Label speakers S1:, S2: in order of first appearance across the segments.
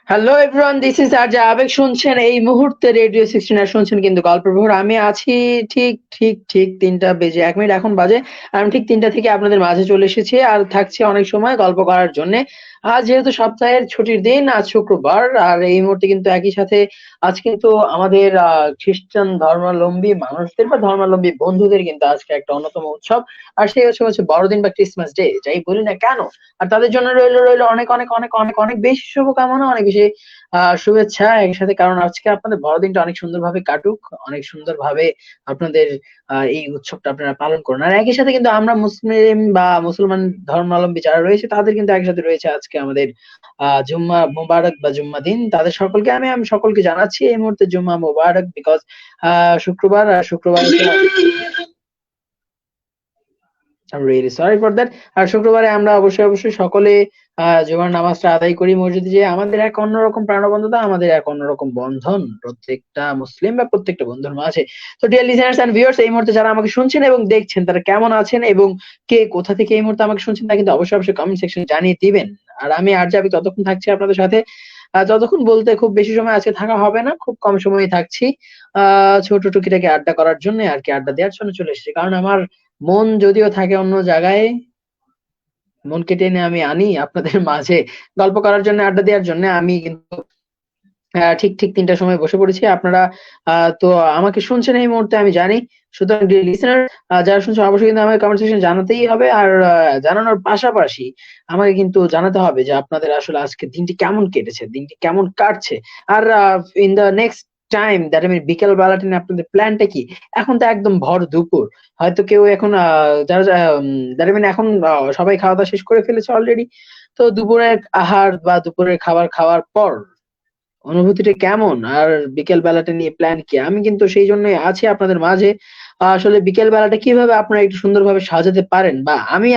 S1: Hello everyone, this is RJ আবেগ। শুনছেন এই মুহূর্তে রেডিও 16 আর শুনছেন কিন্তু গল্পের ভোর। আমি আছি ঠিক ৩টা বেজে ১ মিনিট এখন বাজে। আমি ঠিক ৩টা থেকে আপনাদের মাঝে চলে এসেছি আর থাকছি অনেক সময় গল্প করার জন্যে। আজ যেহেতু সপ্তাহের ছুটির দিন, আজ শুক্রবার আর এই মুহূর্তে কিন্তু একই সাথে আজ কিন্তু আমাদের খ্রিস্টান ধর্মাবলম্বী মানুষদের বা ধর্মাবলম্বী বন্ধুদের কিন্তু আজকে একটা অন্যতম উৎসব। আর সেই হচ্ছে বড়দিন বা ক্রিসমাস ডে, যাই বলি না কেন। আর তাদের জন্য রইলো অনেক বেশি শুভকামনা, অনেক বেশি শুভেচ্ছা একই সাথে। কারণ আজকে আপনাদের বড়দিনটা অনেক সুন্দরভাবে কাটুক, অনেক সুন্দরভাবে আপনাদের এই উৎসবটা আপনারা পালন করুন। আর একই সাথে কিন্তু আমরা মুসলিম বা মুসলমান ধর্মাবলম্বী যারা রয়েছে তাদের কিন্তু একসাথে রয়েছে আজকে আমাদের জুম্মা মোবারক বা জুম্মা দিন। তাদের সকলকে আমি সকলকে জানাচ্ছি এই মুহূর্তে জুম্মা মোবারক, বিকজ শুক্রবার আর শুক্রবারে I'm really sorry for that. আর শুক্রবারে আমরা অবশ্যই সকলে জুমার নামাজটা আদায় করি মসজিদে যেয়ে। আমাদের এক অন্যরকম প্রাণবন্ধতা, আমাদের এক অন্যরকম বন্ধন প্রত্যেকটা মুসলিম বা প্রত্যেকটা বন্ধুর মাঝে। তো ডিয়ার লিসেনার্স এন্ড ভিউয়ার্স, এই মুহূর্তে যারা আমাকে শুনছেন এবং দেখছেন তারা কেমন আছেন এবং কে কোথা থেকে এই মুহূর্তে আমাকে শুনছেন তা কিন্তু অবশ্যই কমেন্ট সেকশনে জানিয়ে দিবেন। আর আমি আরজে আবির ততক্ষণ থাকছি আপনাদের সাথে। যতক্ষণ বলতে খুব বেশি সময় আজকে থাকা হবে না, খুব কম সময়ই থাকছি। ছোট টুকিটাকি আড্ডা করার জন্য আরকি, আড্ডা দেওয়ার জন্য চলে এসেছি। কারণ আমার মন যদিও থাকে অন্য জায়গায়, মনকে টেনে আমি আনি আপনাদের মাঝে গল্প করার জন্য, আড্ডা দেওয়ার জন্য। আমি কিন্তু ঠিক ৩টার সময় বসে পড়েছি। আপনারা তো আমাকে শুনছেন এই মুহূর্তে আমি জানি। সুতরাং ডিয়ার লিসেনার, যারা শুনছেন অবশ্যই কিন্তু আমাকে কমেন্ট সেকশনে জানাতেই হবে। আর জানানোর পাশাপাশি আমাকে কিন্তু জানাতে হবে যে আপনাদের আসলে আজকের দিনটি কেমন কেটেছে, দিনটি কেমন কাটছে। আর in the next time that আমি বিকেল বেলাটা নিয়ে আপনাদের প্ল্যানটা কি? এখন তো একদম ভর দুপুর। হয়তো কেউ এখন যারা দ্যাট মিন এখন সবাই খাওয়া-দাওয়া শেষ করে ফেলেছে অলরেডি। তো দুপুরের আহার বা দুপুরের খাবার খাওয়ার পর অনুভূতিটা কেমন? আর বিকেল বেলাটা নিয়ে প্ল্যান কি? আমি কিন্তু সেই জন্যই আছি আপনাদের মাঝে। আসলে বিকেল বেলাটা কিভাবে আপনারা একটু সুন্দরভাবে সাজাতে পারেন, বা আমি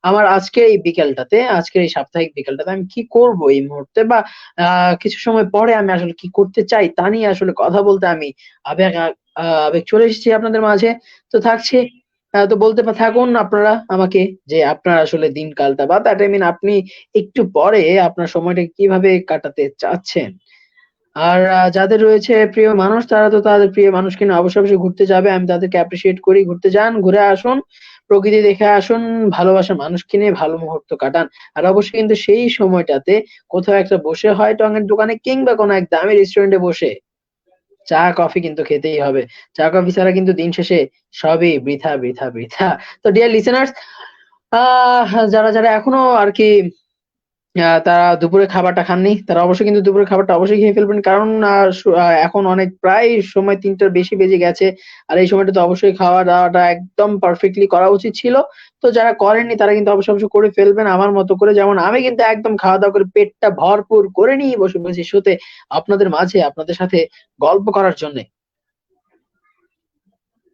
S1: আমার আজকের এই বিকেলটাতে, আজকের এই সাপ্তাহিক বিকেলটাতে আমি কি করব এই মুহূর্তে, বা আ কিছু সময় পরে আমি আসলে কি করতে চাই তা নিয়ে আসলে কথা বলতে আমি আবেগ আ আবেগ চলে এসেছি আপনাদের মাঝে। তো থাকছি। তো বলতে থাকুন আপনারা আমাকে যে আপনার আসলে দিনকালটা বা দ্যাট আই মিন আপনি একটু পরে আপনার সময়টা কিভাবে কাটাতে চাচ্ছেন? আর যাদের রয়েছে প্রিয় মানুষ তারা তো তাদের প্রিয় মানুষকে নিয়ে অবশ্যই ঘুরতে যাবে। আমি তাদেরকে অ্যাপ্রিশিয়েট করি। ঘুরতে যান, ঘুরে আসুন, প্রকৃতি দেখে আসুন, ভালোবাসার মানুষকে নিয়ে ভালো মুহূর্ত কাটান। আর অবশ্যই কিন্তু সেই সময়টাতে কোথাও একটা বসে হয় টঙের দোকানে কিংবা কোনো এক দামি রেস্টুরেন্টে বসে চা কফি কিন্তু খেতেই হবে। চা কফি ছাড়া কিন্তু দিন শেষে সবই বৃথা। তো ডিয়ার লিসেনার্স, যারা এখনো আরকি তারা দুপুরের খাবারটা খাননি, তারা অবশ্যই কিন্তু দুপুরের খাবারটা অবশ্যই খেয়ে ফেলবেন। কারণ এখন অনেক প্রায় সময় ৩টার বেশি বেজে গেছে। আর এই সময়টাতে অবশ্যই খাওয়া-দাওয়াটা একদম পারফেক্টলি করা উচিত ছিল। তো যারা করেননি তারা কিন্তু অবশ্যই করে ফেলবেন আমার মতো করে। যেমন আমি কিন্তু একদম খাওয়া-দাওয়া করে পেটটা ভরপুর করে নিয়ে বসে পড়েছি শোতে আপনাদের মাঝে, আপনাদের সাথে গল্প করার জন্যে।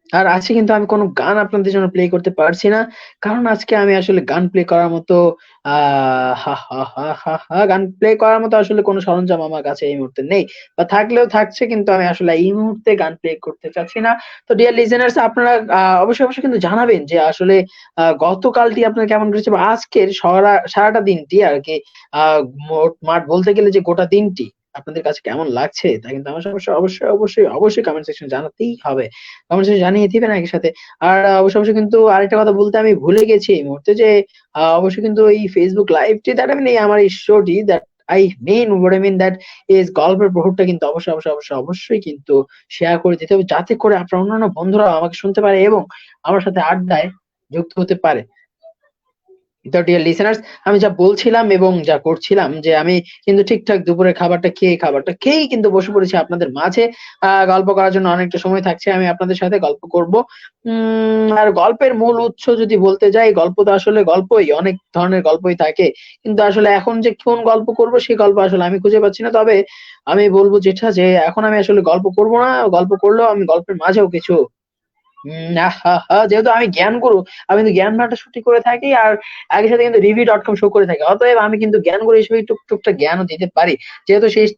S1: আর আজকে কিন্তু আমি কোন গান আপনাদের জন্য প্লে করতে পারছি না। কারণ আজকে আমি আসলে গান প্লে করার মতো আ গান প্লে করার মতো আসলে কোন সরঞ্জাম আমার কাছে এই মুহূর্তে নেই। বা থাকলেও থাকছে, কিন্তু আমি আসলে এই মুহূর্তে গান প্লে করতে চাচ্ছি না। তো ডিয়ার লিজেনার্স, আপনারা অবশ্যই কিন্তু জানাবেন যে আসলে গতকালটি আপনার কেমন কেটেছে বা আজকের সারাটা দিনটি আরকি, আ মাঠ বলতে গেলে যে গোটা দিনটি আপনাদের কাছে কেমন লাগছে তা কিন্তু আমার সমস্যা অবশ্যই কমেন্ট সেকশনে জানাতেই হবে। কমেন্ট সেকশনে জানিয়ে দিবেন একই সাথে। আর অবশ্যই কিন্তু আরেকটা কথা বলতে আমি ভুলে গেছি এই মুহূর্তে যে অবশ্যই কিন্তু এই Facebook লাইভটি দ্যাট আই মিন এই আমার এই শোটি that what I mean that is গল্পের প্রহরটা কিন্তু অবশ্যই কিন্তু শেয়ার করে দিতে হবে, যাতে করে আপনার অন্যান্য বন্ধুরাও আমাকে শুনতে পারে এবং আমার সাথে আড্ডায় যুক্ত হতে পারে। তো ডিয়ার লিসেনার্স, আমি যা বলছিলাম এবং যা করছিলাম যে আমি কিন্তু ঠিকঠাক দুপুরের খাবারটা খেয়েই কিন্তু বসে পড়েছি আপনাদের মাঝে। গল্প করার জন্য অনেকটা সময় থাকছে। আমি আপনাদের সাথে গল্প করব। আর গল্পের মূল উৎস যদি বলতে যাই, গল্প তো আসলে গল্পই, অনেক ধরনের গল্পই থাকে। কিন্তু আসলে এখন যে কোন গল্প করব সেই গল্প আসলে আমি খুঁজে পাচ্ছি না। তবে আমি বলব যেটা, যে এখন আমি আসলে গল্প করব না। গল্প করলেও আমি গল্পের মাঝেও কিছু যেহেতু আমি জ্ঞান গুরু, আমি কিন্তু জ্ঞান ভান্ডার সৃষ্টি করে থাকি আর একই সাথে কিন্তু review.com শো করে থাকি। অতএব আমি কিন্তু জ্ঞান গুরু হিসেবে টুকটাক জ্ঞানও দিতে পারি। যেহেতু শেষ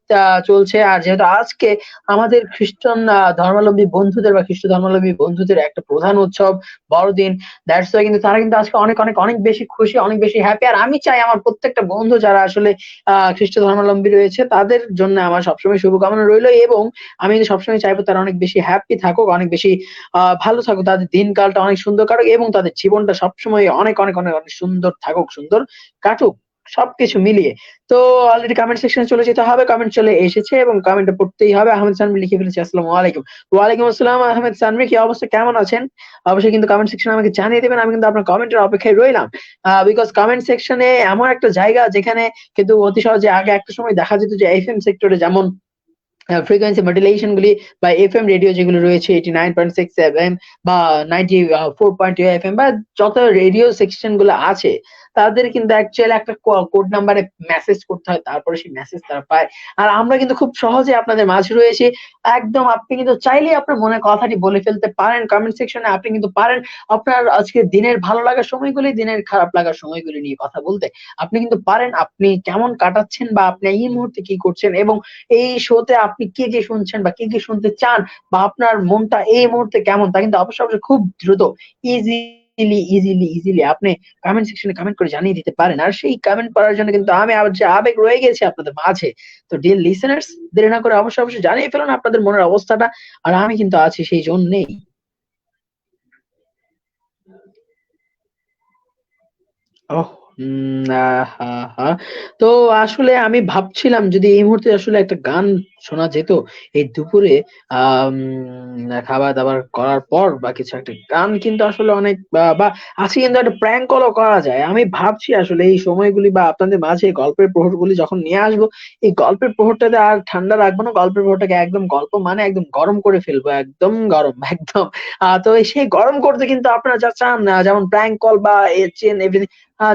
S1: চলছে আর যেহেতু আজকে আমাদের খ্রিস্টান ধর্মাবলম্বী বন্ধুদের বা খ্রিস্ট ধর্মাবলম্বী বন্ধুদের একটা প্রধান উৎসব, বড়দিন। দ্যাটস ওয়াই কিন্তু তারা কিন্তু আজকে অনেক অনেক অনেক বেশি খুশি, অনেক বেশি হ্যাপি। আর আমি চাই আমার প্রত্যেকটা বন্ধু যারা আসলে খ্রিস্ট ধর্মাবলম্বী রয়েছে তাদের জন্য আমার সবসময় শুভকামনা রইলো এবং আমি কিন্তু সবসময় চাইবো তারা অনেক বেশি হ্যাপি থাকুক, অনেক বেশি ভালো থাকুক, তাদের দিনকালটা অনেক সুন্দর কাটুক এবং তাদের জীবনটা সবসময় অনেক অনেক অনেক অনেক সুন্দর থাকুক, সুন্দর কাটুক সবকিছু মিলিয়ে। তো অলরেডি কমেন্ট সেকশনে চলে যেতে হবে, কমেন্ট চলে এসেছে এবং কমেন্টটা পড়তেই হবে। আহমেদ সানভি লিখে ফেলেছে আসসালামু আলাইকুম। ওয়ালাইকুম আসসালাম আহমেদ সানভি, কি অবস্থা, কেমন আছেন? অবশ্যই কিন্তু কমেন্ট সেকশনে আমাকে জানিয়ে দেবেন, আমি কিন্তু আপনার কমেন্টের অপেক্ষায় রইলাম। বিকজ কমেন্ট সেকশনে এমন একটা জায়গা যেখানে কিন্তু অতি সহজে আগে একটা সময় দেখা যেত যে এফএম সেক্টরে যেমন ফ্রিকোয়েন্সি মডুলেশন গুলি বা এফএম রেডিও যেগুলো রয়েছে 89.6 এফএম বা 94.2 এফএম বা যত রেডিও সেকশন গুলো আছে তাদের কিন্তু অ্যাকচুয়ালি একটা কোড নাম্বারে মেসেজ করতে হয়, তারপরে সেই মেসেজ তারা পায়। আর আমরা কিন্তু খুব সহজে আপনাদের মাঝে রয়েছি। একদম আপনি কিন্তু চাইলেই আপনার মনের কথাটি বলে ফেলতে পারেন কমেন্ট সেকশনে, আপনি কিন্তু পারেন আপনার আজকে দিনের ভালো লাগার সময়গুলি, দিনের খারাপ লাগার সময়গুলি নিয়ে কথা বলতে। আপনি কিন্তু পারেন আপনি কেমন কাটাচ্ছেন বা আপনি এই মুহূর্তে কি করছেন এবং এই শোতে আপনি কি কি শুনছেন বা কি কি শুনতে চান বা আপনার মনটা এই মুহূর্তে কেমন তা কিন্তু অবশ্যই অবশ্যই খুব দ্রুত ইজিলি আপনি কমেন্ট সেকশনে কমেন্ট করে জানিয়ে দিতে পারেন। আর সেই কমেন্ট পড়ার জন্য কিন্তু আমি আবার যে আবেগ রয়ে গেছি আপনাদের মাঝে। তো ডিয়ার লিসেনার্স, দেরি না করে অবশ্যই অবশ্যই জানিয়ে ফেলুন আপনাদের মনের অবস্থাটা। আর আমি কিন্তু আছি সেই জন্যেই। ওহ! আহা! তো আসলে আমি ভাবছিলাম যদি এই মুহূর্তে আসলে একটা গান শোনা যেত এই দুপুরে আম খাবার-দাবার করার পর বা কিছু একটা গান কিন্তু আসলে অনেক বা আজকে কিন্তু একটা প্র্যাঙ্ক কলও করা যায়। আমি ভাবছি আসলে এই সময়গুলি বা আপনাদের মাঝে গল্পের প্রহরগুলি যখন নিয়ে আসবো, এই গল্পের প্রহরটাতে আর ঠান্ডা রাখবো না। গল্পের প্রহরটাকে একদম গল্প মানে একদম গরম করে ফেলবো। একদম গরম, একদম। তো সেই গরম করতে কিন্তু আপনারা যা চান যেমন প্র্যাঙ্ক কল বা চেন এভরিথিং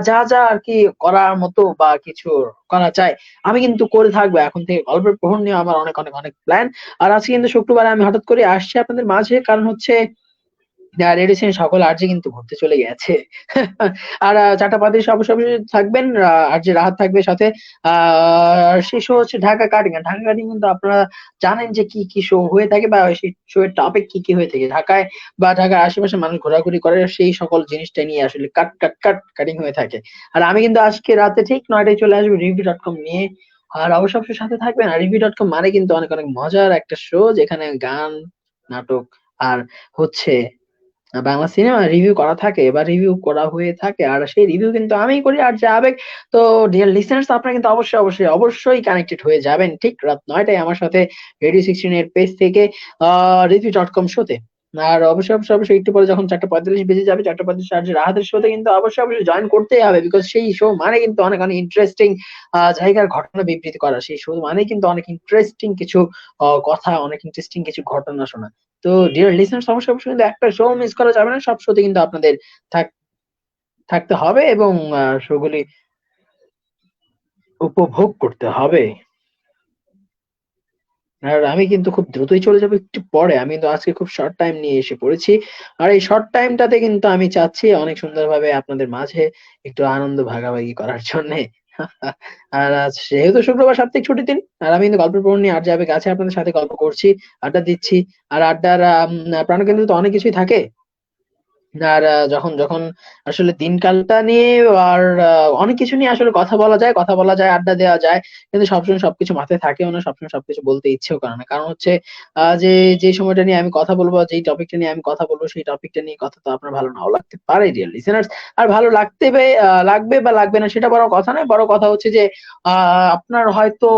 S1: যা আরকি করার মতো বা কিছু করা যায়, আমি কিন্তু করে থাকবো। এখন থেকে গল্পের প্রহর নিয়ে আমার অনেক, অনেক, অনেক প্ল্যান। আর আজকে কিন্তু শুক্রবারে আমি হঠাৎ করে আসছি আপনাদের মাঝে। কারণ হচ্ছে রেডিও স্টেশন সকল আরজে কিন্তু ঘুরতে চলে গেছে। আর ৪টা ৩৫ অবশ্যই, অবশ্যই থাকবেন। আরজে রাহাত থাকবে সাথে। আর সেই শো হচ্ছে ঢাকা কাটিং। আর ঢাকা কাটিং কিন্তু আপনারা জানেন যে কি, কি শো হয়ে থাকে বা সেই শো এর টপিক কি, কি হয়ে থাকে। ঢাকায় বা ঢাকার আশেপাশে মানুষ ঘোরাঘুরি করে সেই সকল জিনিসটা নিয়ে আসলে কাটিং হয়ে থাকে। আর আমি কিন্তু আজকে রাতে ঠিক ৯ টায় চলে আসবো review.com নিয়ে। আর অবশ্যই, অবশ্যই সাথে থাকবেন। আর review.com মানে কিন্তু অনেক, অনেক মজার একটা শো যেখানে গান, নাটক আর হচ্ছে বাংলা সিনেমা রিভিউ করা থাকে বা রিভিউ করা হয়ে থাকে। আর সেই রিভিউ কিন্তু আমিই করি আর যা আবেগ। তো ডিয়ার লিসেনার্স, আপনারা কিন্তু অবশ্যই, অবশ্যই, অবশ্যই কানেক্টেড হয়ে যাবেন ঠিক রাত ৯ টায় আমার সাথে রেডিও 16 এর পেজ থেকে review.com শোতে। আর অবশ্যই, অবশ্যই, অবশ্যই একটু পরে যখন ৪টা ৪৫ বেজে যাবে ৪টা ৪৫ আর যে রাহাতের শোতে কিন্তু অবশ্যই, অবশ্যই জয়েন করতেই হবে। বিকজ সেই শো মানে কিন্তু অনেক, অনেক ইন্টারেস্টিং জায়গার ঘটনা বিবৃতি করা। সেই শো মানেই কিন্তু অনেক ইন্টারেস্টিং কিছু কথা, অনেক ইন্টারেস্টিং কিছু ঘটনা শোনা। তো ডিয়ার লিসেনার্স, অবশ্যই, অবশ্যই কিন্তু একটা শো মিস করা যাবে না। সব শোতে কিন্তু আপনাদের থাক থাকতে হবে এবং শো গুলি উপভোগ করতে হবে। আর আমি কিন্তু খুব দ্রুতই চলে যাবো একটু পরে। আমি কিন্তু আজকে খুব শর্ট টাইম নিয়ে এসে পড়েছি। আর এই শর্ট টাইমটাতে কিন্তু আমি চাচ্ছি অনেক সুন্দরভাবে আপনাদের মাঝে একটু আনন্দ ভাগাভাগি করার জন্যে। আর আজ যেহেতু শুক্রবার সাপ্তাহিক ছুটির দিন, আর আমি কিন্তু গল্পের প্রহর নিয়ে আর যাবে গাছে আপনাদের সাথে গল্প করছি, আড্ডা দিচ্ছি। আর আড্ডার প্রাণকেন্দ্রে তো অনেক কিছুই থাকে। আর যখন যখন আসলে দিনকালটা নিয়ে আর অনেক কিছু নিয়ে আসলে কথা বলা যায়, আড্ডা দেওয়া যায়। কিন্তু সবসময় সবকিছু মাথায় থাকেও না, সবসময় সবকিছু বলতে ইচ্ছেও করে না। কারণ হচ্ছে যে সময়টা নিয়ে আমি কথা বলবো, যেই টপিকটা নিয়ে আমি কথা বলবো, সেই টপিকটা নিয়ে কথা তো আপনার ভালো নাও লাগতে পারে ডিয়ার লিসেনার্স। আর ভালো লাগবে বা লাগবে না সেটা বড় কথা নয়। বড় কথা হচ্ছে যে আপনার হয়তো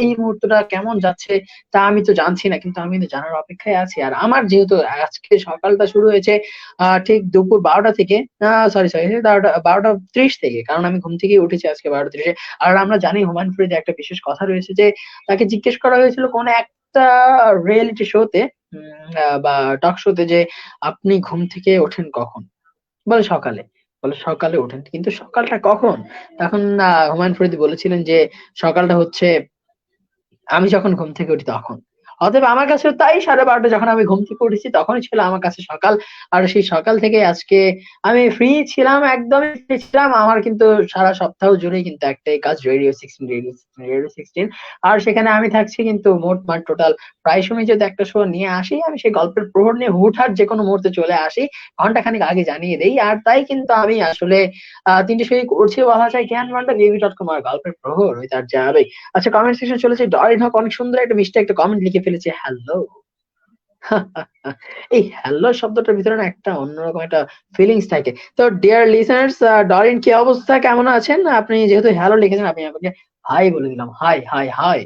S1: এই মুহূর্তটা কেমন যাচ্ছে তা আমি তো জানছি না। কিন্তু আমি কিন্তু জানার অপেক্ষায় আছি। আর আমার যেহেতু আজকে সকালটা শুরু হয়েছে ঠিক দুপুর ১২টা থেকে সরি ১২টা ৩০ থেকে। কারণ আমি ঘুম থেকেই উঠেছি আজকে ১২টা ৩০ এ। আর আমরা জানি হুমায়ূন ফরিদের একটা বিশেষ কথা রয়েছে যে তাকে জিজ্ঞেস করা হয়েছিল কোন একটা রিয়েলিটি শোতে বা টক শোতে যে আপনি ঘুম থেকে ওঠেন কখন? বলে সকালে। বলে সকালে ওঠেন। কিন্তু সকালটা কখন? তখন হুমায়ূন ফরিদ বলেছিলেন যে সকালটা হচ্ছে আমি যখন ঘুম থেকে উঠি তখন। অতএব আমার কাছেও তাই 12:30 যখন আমি ঘুম থেকে উঠেছি তখনই ছিল আমার কাছে সকাল। আর সেই সকাল থেকে আজকে আমি ফ্রি ছিলাম, একদমই ফ্রি ছিলাম। আমার কিন্তু সারা সপ্তাহ জুড়েই কিন্তু একটাই কাজ, রেডিও 16। আর সেখানে আমি থাকছি কিন্তু মোটমাট টোটাল প্রায় সময় যদি একটা শো নিয়ে আসি, আমি সেই গল্পের প্রহর নিয়ে হুটহাট যেকোনো মুহূর্তে চলে আসি, ঘন্টাখানেক আগে জানিয়ে দেই। আর তাই কিন্তু আমি আসলে 3টে শোই করছি বলা যায়, জ্ঞান ভান্ডার, রিভিউ.কম আর গল্পের প্রহর ওই তার যাবেই। আচ্ছা, কমেন্ট সেকশন চলেছে। ডরিন হক অনেক সুন্দর একটা মিষ্টি একটা কমেন্ট লিখে ফেলেছে, হ্যালো। এই হ্যালো শব্দটার ভিতরে না একটা অন্যরকম একটা ফিলিংস থাকে। তো ডিয়ার লিসেনার্স, ডরিন কি অবস্থা, কেমন আছেন? আপনি যেহেতু হ্যালো লিখেছেন, আমি আপনাকে হাই বলে দিলাম। High high high.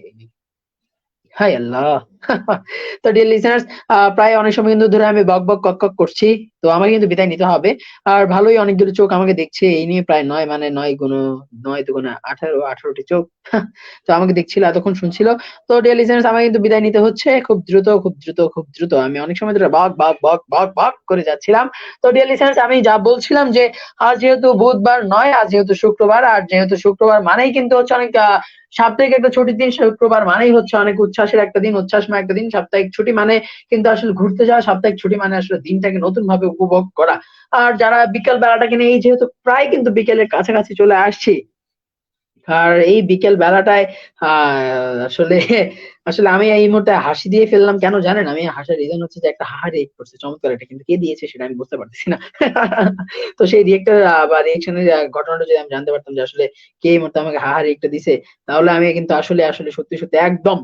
S1: হাই আল্লাহ। তো ডিয়ার লিসেনার্স, প্রায় অনেক সময় কিন্তু ধরে আমি বক বক কক কক করছি। তো আমাকে কিন্তু বিদায় নিতে হবে। আর ভালোই অনেকগুলো চোখ আমাকে দেখছে। এই নিয়ে প্রায় ৯ মানে ৯ গুণ ৯ দুগুণে ১৮, ১৮টি চোখ। তো আমাকে দেখছিল, এতক্ষণ শুনছিল। তো ডিয়ার লিসেনার্স, আমাকে কিন্তু বিদায় নিতে হচ্ছে খুব দ্রুত, খুব দ্রুত, খুব দ্রুত। আমি অনেক সময় ধরে বক বক বক বক বক করে যাচ্ছিলাম। তো ডিয়ার লিসেনার্স, আমি যা বলছিলাম যে আজ যেহেতু বুধবার নয়, আজ যেহেতু শুক্রবার, আর যেহেতু শুক্রবার মানেই কিন্তু হচ্ছে অনেক সাপ্তাহিক একটা ছুটির দিন। শুক্রবার মানেই হচ্ছে অনেক উচ্ছ্বাসের একটা দিন, উচ্ছ্বাসময় একটা দিন। সাপ্তাহিক ছুটি মানে কিন্তু আসলে ঘুরতে যাওয়া, সাপ্তাহিক ছুটি মানে আসলে দিনটাকে নতুন ভাবে উপভোগ করা। আর যারা বিকেল বেলাটাকে নিয়ে, এই যেহেতু প্রায় কিন্তু বিকেলের কাছাকাছি চলে আসছি, আর এই বিকেল বেলাটায় আসলে আসলে আমি এই মুহূর্তে হাসি দিয়ে ফেললাম কেন জানেন? আমি হাসার রিজন হচ্ছে যে একটা হাহা রিয়েক্ট করছে চমৎকার একটা, কিন্তু কে দিয়েছে সেটা আমি বুঝতে পারতেছি না। তো সেই রিয়েক্টর বা রিয়েকশনের ঘটনাটা যদি আমি জানতে পারতাম যে আসলে কে এই মুহূর্তে আমাকে হাহা রিয়েক্টটা দিছে, তাহলে আমি কিন্তু আসলে আসলে সত্যি সত্যি একদম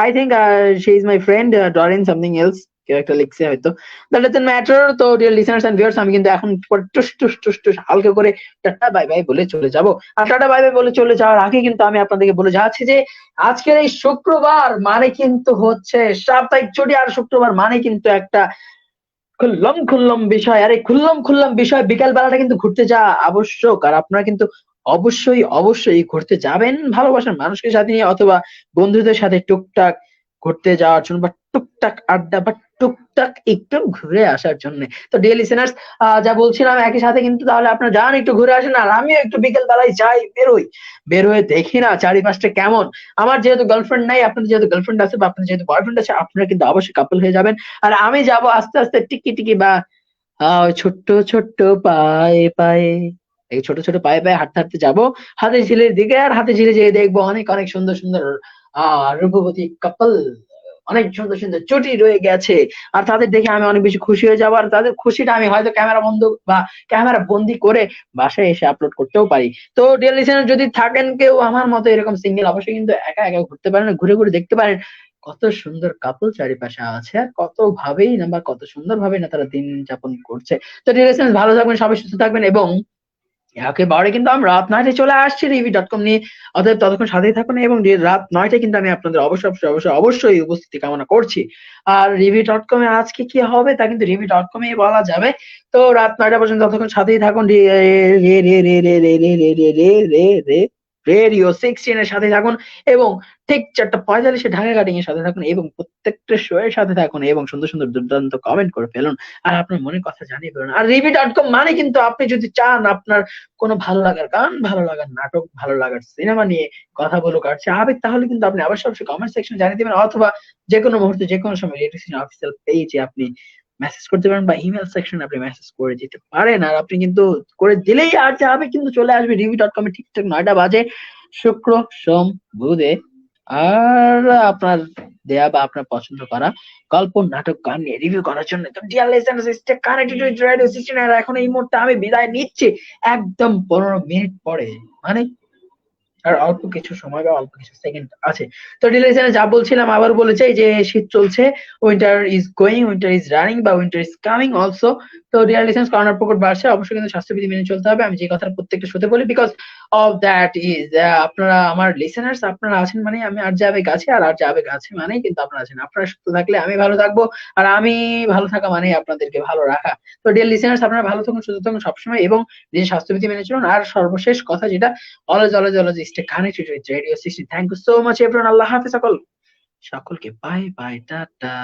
S1: I think she is my friend Dorin something else, কেউ একটা লিখছে হয়তো। That doesn't matter. তো ডিয়ার লিসেনার্স এন্ড ভিউয়ার্স, আমি কিন্তু এখন পরে টুস টুস টুস টুস হালকা করে টাটা বাই বাই বলে চলে যাব। আর টাটা বাই বাই বলে চলে যাওয়ার আগে কিন্তু আমি আপনাদেরকে বলে যাচ্ছি যে আজকের এই শুক্রবার মানে কিন্তু হচ্ছে সাপ্তাহিক ছুটি, আর শুক্রবার মানে কিন্তু একটা খুল্লম খুল্লম বিষয়। আর এই খুল্লম খুল্লম বিষয় বিকাল বেলাটা কিন্তু ঘুরতে যাওয়া আবশ্যক। আর আপনারা কিন্তু অবশ্যই অবশ্যই ঘুরতে যাবেন ভালোবাসার মানুষকে সাথে নিয়ে, অথবা বন্ধুদের সাথে টুকটাক ঘুরতে যাওয়ার জন্য, বা টুকটাক আড্ডা, বা টুকটাক একটু ঘুরে আসার জন্য। তো ডিয়ার লিসেনার্স, যা বলছিলাম একই সাথে কিন্তু তাহলে আপনারা যান একটু ঘুরে আসেন, আর আমিও একটু বিকেল বেলায় যাই, বেরোই, বের হয়ে দেখি না চারিপাশটা কেমন। আমার যেহেতু গার্লফ্রেন্ড নাই, আপনাদের যেহেতু গার্লফ্রেন্ড আছে, বা আপনাদের যেহেতু বয়ফ্রেন্ড আছে, আপনারা কিন্তু অবশ্যই কাপল হয়ে যাবেন। আর আমি যাব আস্তে আস্তে টিকি টিকি, বা ওই ছোট্ট ছোট্ট পায়ে পায়ে, এই ছোট ছোট পায়ে পায়ে হাঁটতে হাঁটতে যাবো হাতির ঝিলের দিকে। আর হাতির ঝিলে যেয়ে দেখবো অনেক অনেক সুন্দর সুন্দর রূপবতী কাপল, অনেক সুন্দর সুন্দর জুটি রয়ে গেছে। আর তাদের দেখে আমি অনেক বেশি খুশি হয়ে যাবো। আর তাদের খুশিটা আমি হয়তো ক্যামেরা বন্ধ বা ক্যামেরা বন্দি করে বাসায় এসে আপলোড করতেও পারি। তো ডিয়ার লিসেনার, যদি থাকেন কেউ আমার মতো এরকম সিঙ্গেল, অবশ্যই কিন্তু একা একা ঘুরতে পারেন, ঘুরে ঘুরে দেখতে পারেন কত সুন্দর কাপল চারিপাশে আছে, আর কত ভাবেই না বা কত সুন্দর ভাবে না তারা দিন যাপন করছে। তো ডিয়ার লিসেনার্স, ভালো থাকবেন, সবাই সুস্থ থাকবেন, এবং একেবারে কিন্তু আমি রাত ৯টায় চলে আসছি রিভি.কম নিয়ে। অতএব ততক্ষণ সাথেই থাকুন, এবং রাত ৯টায় কিন্তু আমি আপনাদের অবশ্যই অবশ্যই অবশ্যই অবশ্যই উপস্থিতি কামনা করছি। আর রিভি.কম এ আজকে কি হবে তা কিন্তু রিভি.কম এ বলা যাবে। তো রাত ৯টা পর্যন্ত ততক্ষণ সাথেই থাকুন, রে রে রে রে রে রে রে রে রে রে রে রে রেডিও 16 এর সাথে থাকুন, এবং ঠিক ৪টা ৪৫-এ ঢাকা কাটিং এর সাথে থাকুন, এবং প্রত্যেকটা শো এর সাথে থাকুন, এবং সুন্দর সুন্দর দুর্দান্ত কমেন্ট করে ফেলুন। আর আপনার মনের কথা জানিয়ে ফেলুন। আর রিভি.কম মানে কিন্তু আপনি যদি চান আপনার কোনো ভালো লাগার গান, ভালো লাগার নাটক, ভালো লাগার সিনেমা নিয়ে কথা বলুক আর সে আবেগ, তাহলে কিন্তু আপনি অবশ্যই অবশ্যই কমেন্ট সেকশনে জানিয়ে দিবেন, অথবা যেকোনো মুহূর্তে যেকোনো সময় রেডিও অফিসিয়াল পেজে আপনি মেসেজ করতে পারেন, বা ইমেল সেকশনে আপনি মেসেজ করে দিতে পারেন। আর আপনি কিন্তু করে দিলেই আর যে আবেগ কিন্তু চলে আসবে রিভি.কম এ ঠিকঠাক ৯টা বাজে, শুক্র সোম বুধে। আর আপনার দেয়া বা আপনার পছন্দ করা গল্প, নাটক, গান নিয়ে রিভিউ করার জন্য। তো dear listeners, stay connected with radio 16। আর এখন এই মুহূর্তে আমি বিদায় নিচ্ছি একদম 15 মিনিট পরে, মানে আর অল্প কিছু সময় বা অল্প কিছু সেকেন্ড আছে। তো ডিলেশনে যা বলছিলাম আবার বলে চাই যে শীত চলছে, winter is going, winter is running, বা উইন্টার ইজ কামিং অলসো। তো ডিয়ার লিসেন্স, করোনার প্রকোপ বাড়ছে, অবশ্যই কিন্তু স্বাস্থ্যবিধি মেনে চলতে হবে। আমি যে কথাটা প্রত্যেকটা শোতে বলি, বিকজ অফ দ্যাট ইজ আপনারা আমার লিসেনার্স, আপনারা আছেন মানে আমি আর যে আবেগ আছে, আর আর যে আবেগ আছে মানেই কিন্তু আপনারা আছেন। আপনারা সুস্থ থাকলে আমি ভালো থাকবো, আর আমি ভালো থাকা মানে আপনাদেরকে ভালো রাখা। তো ডিয়ার লিসেনার্স, আপনারা ভালো থাকুন, সুস্থ থাকুন সবসময়, এবং নিজের স্বাস্থ্যবিধি মেনে চলুন। আর সর্বশেষ কথা যেটা, always always always stay connected with Radio 16. Thank you so much everyone. আল্লাহ হাফেজ সকলকে, বাই বাই, টাটা।